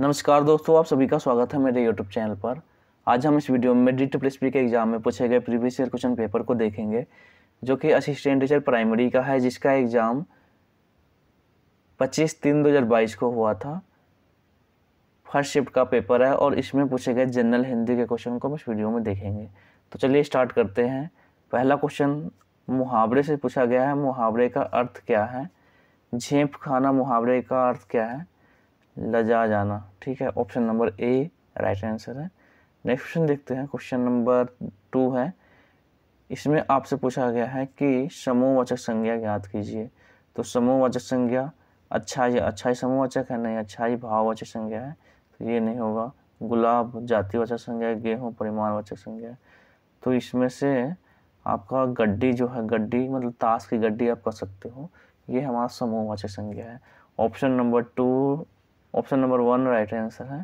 नमस्कार दोस्तों, आप सभी का स्वागत है मेरे यूट्यूब चैनल पर। आज हम इस वीडियो में DSSP के एग्जाम में पूछे गए प्रीवियस ईयर क्वेश्चन पेपर को देखेंगे, जो कि असिस्टेंट टीचर प्राइमरी का है, जिसका एग्ज़ाम 25/3/2022 को हुआ था। फर्स्ट शिफ्ट का पेपर है और इसमें पूछे गए जनरल हिंदी के क्वेश्चन को हम इस वीडियो में देखेंगे। तो चलिए स्टार्ट करते हैं। पहला क्वेश्चन मुहावरे से पूछा गया है। मुहावरे का अर्थ क्या है? झेंप खाना मुहावरे का अर्थ क्या है? लजा जाना। ठीक है, option number A right answer है। नेक्स्ट क्वेश्चन देखते हैं। क्वेश्चन नंबर 2 है। इसमें आपसे पूछा गया है कि समूहवाचक संज्ञा ज्ञात कीजिए। तो समूहवाचक संज्ञा अच्छाई, अच्छाई समूहवाचक है? नहीं, अच्छाई भाववाचक संज्ञा है, तो ये नहीं होगा। गुलाब जातिवाचक संज्ञा है, गेहूँ परिमाणवाचक संज्ञा है। तो इसमें से आपका गड्डी जो है, गड्डी मतलब ताश की गड्डी आप कर सकते हो, ये हमारा समूहवाचक संज्ञा है। ऑप्शन नंबर 1 राइट आंसर है।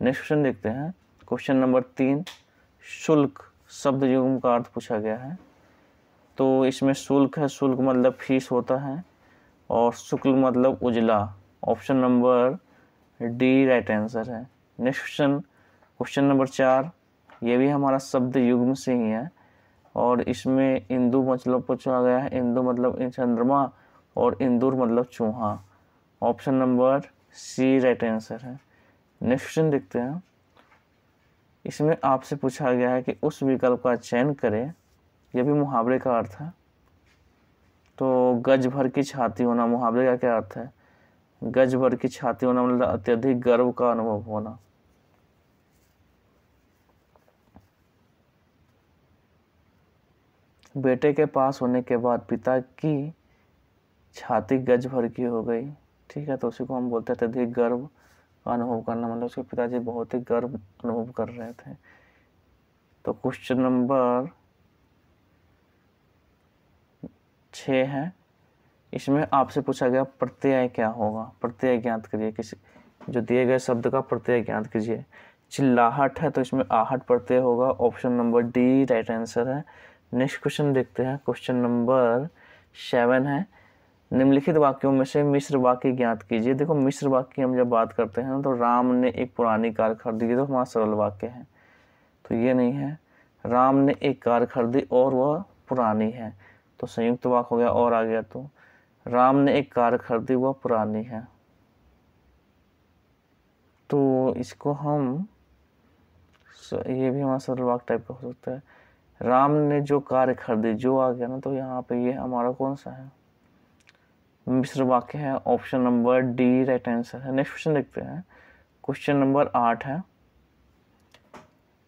नेक्स्ट क्वेश्चन देखते हैं। क्वेश्चन नंबर 3, शुल्क शब्द युग्म का अर्थ पूछा गया है। तो इसमें शुल्क है, शुल्क मतलब फीस होता है, और शुक्ल मतलब उजला। Option number D right answer है। नेक्स्ट क्वेश्चन, क्वेश्चन नंबर 4, ये भी हमारा शब्द युग्म से ही है, और इसमें इंदु मतलब पूछा गया है। इंदु मतलब चंद्रमा, और इंदुर मतलब चूहा। Option number C right answer है। नेक्स्ट क्वेश्चन देखते हैं। इसमें आपसे पूछा गया है कि उस विकल्प का चयन करें, यह भी मुहावरे का अर्थ है। तो गज भर की छाती होना, मुहावरे का क्या अर्थ है? गज भर की छाती होना मतलब अत्यधिक गर्व का अनुभव होना। बेटे के पास होने के बाद पिता की छाती गज भर की हो गई। ठीक है, तो उसी को हम बोलते हैं अत्यधिक गर्व का अनुभव करना, मतलब उसके पिताजी बहुत ही गर्व अनुभव कर रहे थे। तो क्वेश्चन नंबर 6 है। इसमें आपसे पूछा गया प्रत्यय क्या होगा? प्रत्यय ज्ञात करिए, किसी जो दिए गए शब्द का प्रत्यय ज्ञात कीजिए। चिल्लाहट है, तो इसमें आहट प्रत्यय होगा। Option number D right answer है। नेक्स्ट क्वेश्चन देखते हैं। क्वेश्चन नंबर 7 है। निम्नलिखित वाक्यों में से मिश्र वाक्य ज्ञात कीजिए। देखो, मिश्र वाक्य हम जब बात करते हैं तो राम ने एक पुरानी कार खरीदी, तो हमारा सरल वाक्य है, तो ये नहीं है। राम ने एक कार खरीदी और वह पुरानी है, तो संयुक्त वाक्य हो गया, और आ गया। तो राम ने एक कार खरीदी, वह पुरानी है, तो इसको हम ये भी हमारा सरल वाक्य टाइप का हो सकता है। राम ने जो कार खरीदी, जो आ गया ना, तो यहाँ पे ये हमारा कौन सा है? मिश्र वाक्य है। Option number D right answer है। नेक्स्ट क्वेश्चन देखते हैं। क्वेश्चन नंबर 8 है।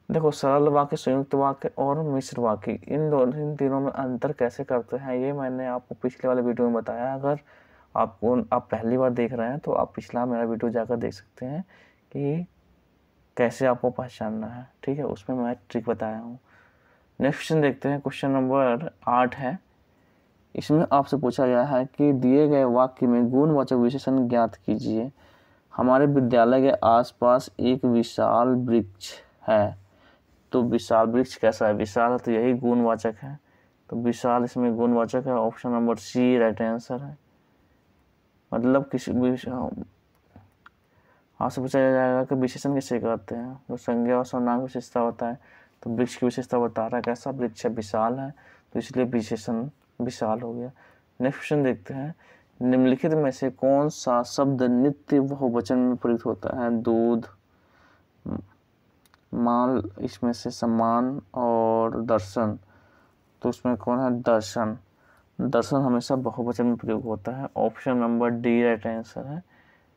देखो, सरल वाक्य, संयुक्त वाक्य और मिश्र वाक्य, इन तीनों में अंतर कैसे करते हैं, ये मैंने आपको पिछले वाले वीडियो में बताया। अगर आप पहली बार देख रहे हैं तो आप पिछला मेरा वीडियो जाकर देख सकते हैं कि कैसे आपको पहचानना है। ठीक है, उसमें मैं ट्रिक बताया हूँ। नेक्स्ट क्वेश्चन देखते हैं। क्वेश्चन नंबर 8 है। इसमें आपसे पूछा गया है कि दिए गए वाक्य में गुणवाचक विशेषण ज्ञात कीजिए। हमारे विद्यालय के आसपास एक विशाल वृक्ष है। तो विशाल वृक्ष कैसा है? विशाल है, तो यही गुणवाचक है, तो विशाल इसमें गुणवाचक है। Option number C right answer है। मतलब किसी आपसे पूछा जाएगा कि विशेषण किसे कहते हैं? जो संज्ञा और सर्वनाम विशेषता होता है, तो वृक्ष की विशेषता बता रहा है कैसा वृक्ष है, विशाल है, तो इसलिए विशेषण विशाल हो गया। नेक्स्ट क्वेश्चन देखते हैं। निम्नलिखित में से कौन सा शब्द नित्य बहुवचन में प्रयुक्त होता है? दूध, माल, इसमें से सम्मान और दर्शन, तो उसमें कौन है? दर्शन। दर्शन हमेशा बहुवचन में प्रयोग होता है। Option number D right answer है।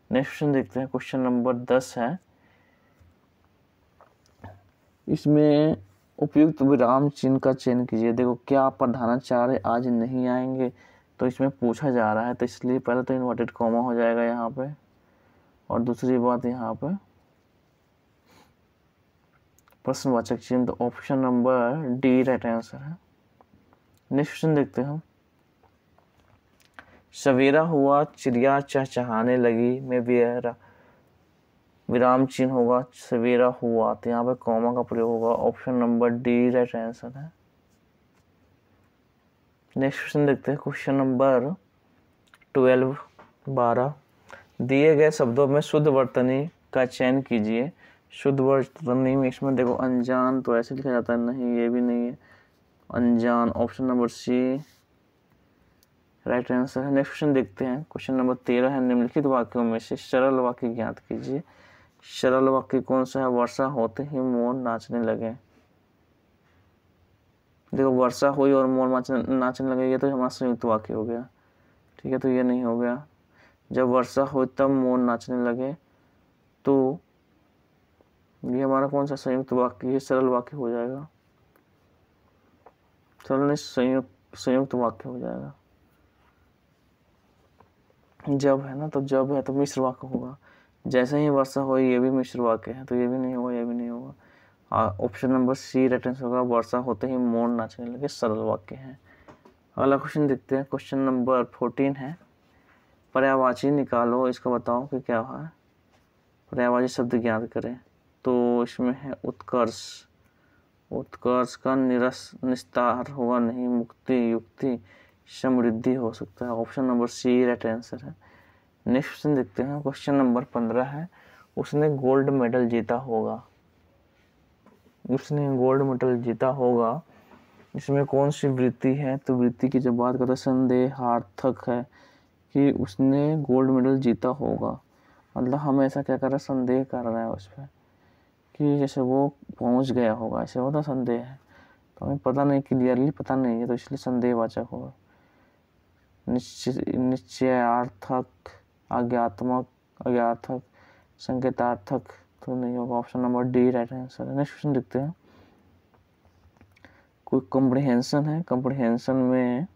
नेक्स्ट क्वेश्चन देखते हैं। क्वेश्चन नंबर 10 है। इसमें उपयुक्त विराम चिन्ह का चयन कीजिए। देखो, क्या प्रधानाचार्य आज नहीं आएंगे? तो इसमें पूछा जा रहा है, तो इसलिए पहले तो इन्वर्टेड कॉमा हो जाएगा यहाँ पे, और दूसरी बात यहाँ पे प्रश्नवाचक चिन्ह, तो option number D right answer है। नेक्स्ट क्वेश्चन देखते हैं। सवेरा हुआ, चिड़िया चहचहाने लगी, में विराम चिन्ह होगा सवेरा हुआ, तो यहाँ पे कॉमा का प्रयोग होगा। Option number D right answer है। नेक्स्ट क्वेश्चन देखते हैं। क्वेश्चन नंबर 12 दिए गए शब्दों में शुद्ध वर्तनी का चयन कीजिए। शुद्ध वर्ड तो नहीं मिक्स में, देखो अनजान तो ऐसे लिखा जाता है, नहीं ये भी नहीं है अनजान। Option number C right answer है। नेक्स्ट क्वेश्चन देखते हैं। क्वेश्चन नंबर 13 है, निम्नलिखित वाक्यों में से सरल वाक्य ज्ञात कीजिए। सरल वाक्य कौन सा है? वर्षा होते ही मोर नाचने लगे। देखो वर्षा हुई और मोर नाचने लगे, ये तो हमारा संयुक्त वाक्य हो गया, ठीक है, तो ये नहीं हो गया। जब वर्षा हुई तब मोर नाचने लगे, तो ये हमारा कौन सा संयुक्त वाक्य, ये सरल वाक्य हो जाएगा। सरल नहीं, संयुक्त वाक्य हो जाएगा। जब है ना, तो जब है तो मिश्र वाक्य होगा। जैसे ही वर्षा हुई, ये भी मिश्र वाक्य है, तो ये भी नहीं होगा, ये भी नहीं होगा। Option number C right answer होगा। वर्षा होते ही मोर नाचने लगे सरल वाक्य है। अगला क्वेश्चन देखते हैं। क्वेश्चन नंबर 14 है, पर्यायवाची निकालो, इसका बताओ कि क्या है। पर्यायवाची शब्द ज्ञात करें। तो इसमें है उत्कर्ष। उत्कर्ष का निस्तार होगा नहीं, मुक्ति, युक्ति, समृद्धि हो सकता है। Option number C right answer है। नेक्स्ट क्वेश्चन देखते हैं। क्वेश्चन नंबर 15 है, उसने गोल्ड मेडल जीता होगा। उसने गोल्ड मेडल जीता होगा, इसमें कौन सी वृत्ति है? तो वृत्ति की जब बात करते हैं, संदेहार्थक है कि उसने गोल्ड मेडल जीता होगा, मतलब हम ऐसा क्या कर रहे हैं, संदेह कर रहे हैं उस पर कि जैसे वो पहुंच गया होगा, ऐसे होता संदेह है, तो हमें पता नहीं, क्लियरली पता नहीं है, तो इसलिए संदेहवाचक होगा। निश्चयार्थक, आज्ञात्मक, अज्ञार्थक, संकेतार्थक तो नहीं होगा। Option number D right answer है। नेक्स्ट क्वेश्चन देखते हैं। कोई कॉम्प्रिहेंशन है, कॉम्प्रिहेंशन में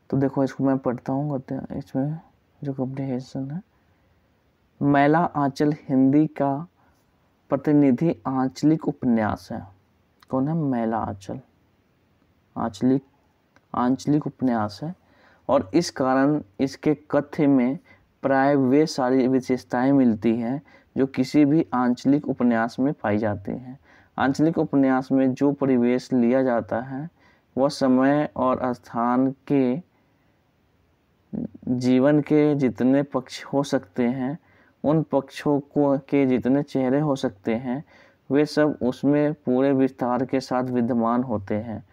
तो देखो इसको मैं पढ़ता हूँ, इसमें जो कॉम्प्रिहेंशन है, मैला आंचल हिंदी का प्रतिनिधि आंचलिक उपन्यास है। कौन है? मैला आंचल आंचलिक उपन्यास है, और इस कारण इसके कथ्य में प्राय वे सारी विशेषताएं मिलती हैं जो किसी भी आंचलिक उपन्यास में पाई जाती हैं। आंचलिक उपन्यास में जो परिवेश लिया जाता है वह समय और स्थान के जीवन के जितने पक्ष हो सकते हैं, उन पक्षों को के जितने चेहरे हो सकते हैं, वे सब उसमें पूरे विस्तार के साथ विद्यमान होते हैं।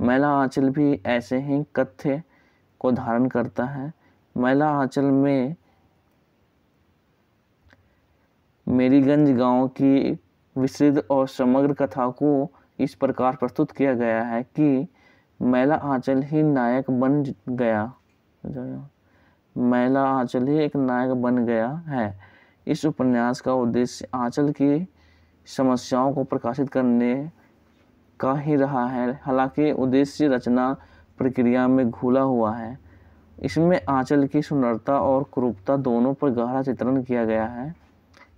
मैला आंचल भी ऐसे ही कथ्य को धारण करता है। मैला आंचल में मेरीगंज गांव की विस्तृत और समग्र कथा को इस प्रकार प्रस्तुत किया गया है कि मैला आंचल ही नायक बन गया। मैला आंचल ही एक नायक बन गया है। इस उपन्यास का उद्देश्य आंचल की समस्याओं को प्रकाशित करने का ही रहा है, हालांकि उद्देश्य रचना प्रक्रिया में घुला हुआ है। इसमें आंचल की सुंदरता और क्रूरता दोनों पर गहरा चित्रण किया गया है।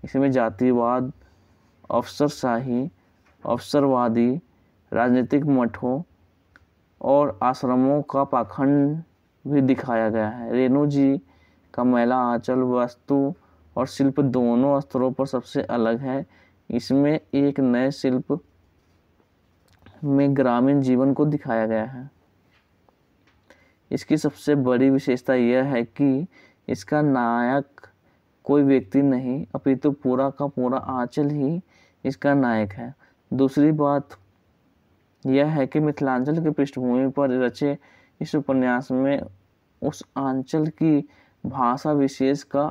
इसमें जातिवाद, अफसरशाही, अवसरवादी, राजनीतिक मठों और आश्रमों का पाखंड भी दिखाया गया है। रेणु जी का मैला आंचल वस्तु और शिल्प दोनों स्तरों पर सबसे अलग है। इसमें एक नए शिल्प में ग्रामीण जीवन को दिखाया गया है। इसकी सबसे बड़ी विशेषता यह है कि इसका नायक कोई व्यक्ति नहीं, अपितु पूरा का पूरा आंचल ही इसका नायक है। दूसरी बात यह है कि मिथिलांचल की पृष्ठभूमि पर रचे इस उपन्यास में उस आंचल की भाषा विशेष का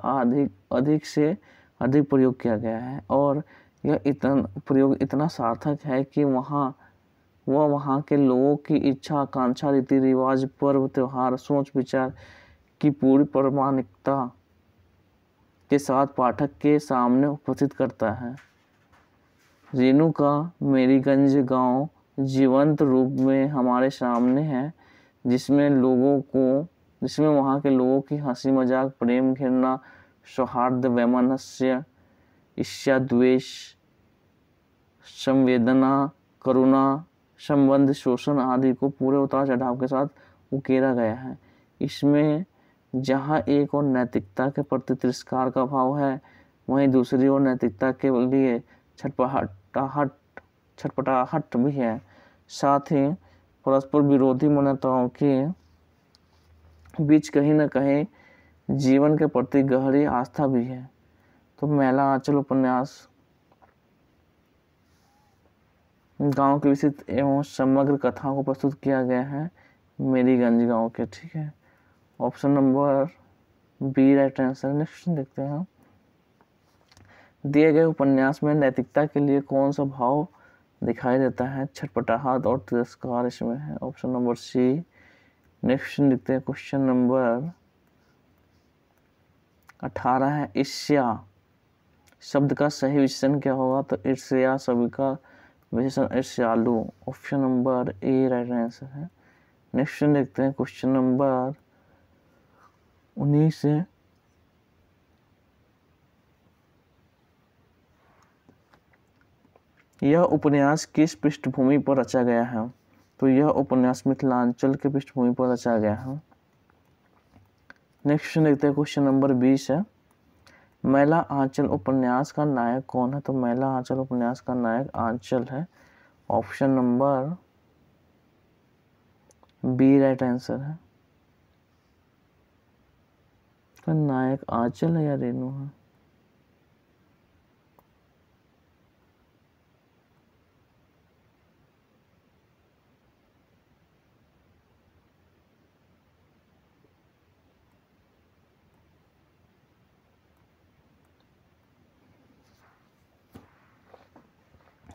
अधिक से अधिक प्रयोग किया गया है, और यह प्रयोग इतना सार्थक है कि वहाँ के लोगों की इच्छा, आकांक्षा, रीति रिवाज, पर्व त्योहार, सोच विचार की पूरी प्रामाणिकता के साथ पाठक के सामने उपस्थित करता है। रेणु का मेरीगंज गांव जीवंत रूप में हमारे सामने है, जिसमें वहाँ के लोगों की हंसी मजाक, प्रेम, घृणा, सौहार्द, वैमनस्य, ईर्ष्या, द्वेष, संवेदना, करुणा, संबंध, शोषण आदि को पूरे उतार चढ़ाव के साथ उकेरा गया है। इसमें जहाँ एक और नैतिकता के प्रति तिरस्कार का भाव है, वहीं दूसरी ओर नैतिकता के लिए छटपटाहट भी है। साथ ही परस्पर विरोधी मान्यताओं के बीच कहीं न कहीं जीवन के प्रति गहरी आस्था भी है। तो मैला आंचल उपन्यास गांव की विस्तृत एवं समग्र कथाओं को प्रस्तुत किया गया है मेरीगंज गांव के। ठीक है, option number B right answer. Next देखते हैं, दिए गए उपन्यास में नैतिकता के लिए कौन सा भाव दिखाई देता है? छटपटाहट और तिरस्कार इसमें है। ऑप्शन नंबर सी। नेक्स्ट देखते हैं, क्वेश्चन नंबर 18 है, ईर्ष्या शब्द का सही विशेषण क्या होगा? तो ईर्ष्या शब्द का विशेषण ईर्ष्यालु। Option number A right answer है। नेक्स्ट देखते हैं, क्वेश्चन नंबर 19 है, यह उपन्यास किस पृष्ठभूमि पर रचा गया है? तो यह उपन्यास मिथिलांचल के पृष्ठभूमि पर रचा गया है। नेक्स्ट देखते हैं, क्वेश्चन नंबर 20 है, मैला आंचल उपन्यास का नायक कौन है? तो मैला आंचल उपन्यास का नायक आंचल है। Option number B right answer है। तो नायक आंचल है या रेणु है?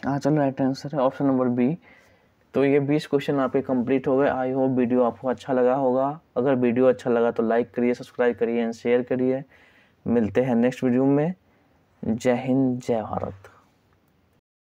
आंचल राइट आंसर है, ऑप्शन नंबर बी। तो ये 20 क्वेश्चन आपके कंप्लीट हो गए। आई होप वीडियो आपको अच्छा लगा होगा। अगर वीडियो अच्छा लगा तो लाइक करिए, सब्सक्राइब करिए एंड शेयर करिए। मिलते हैं नेक्स्ट वीडियो में। जय हिंद, जय भारत।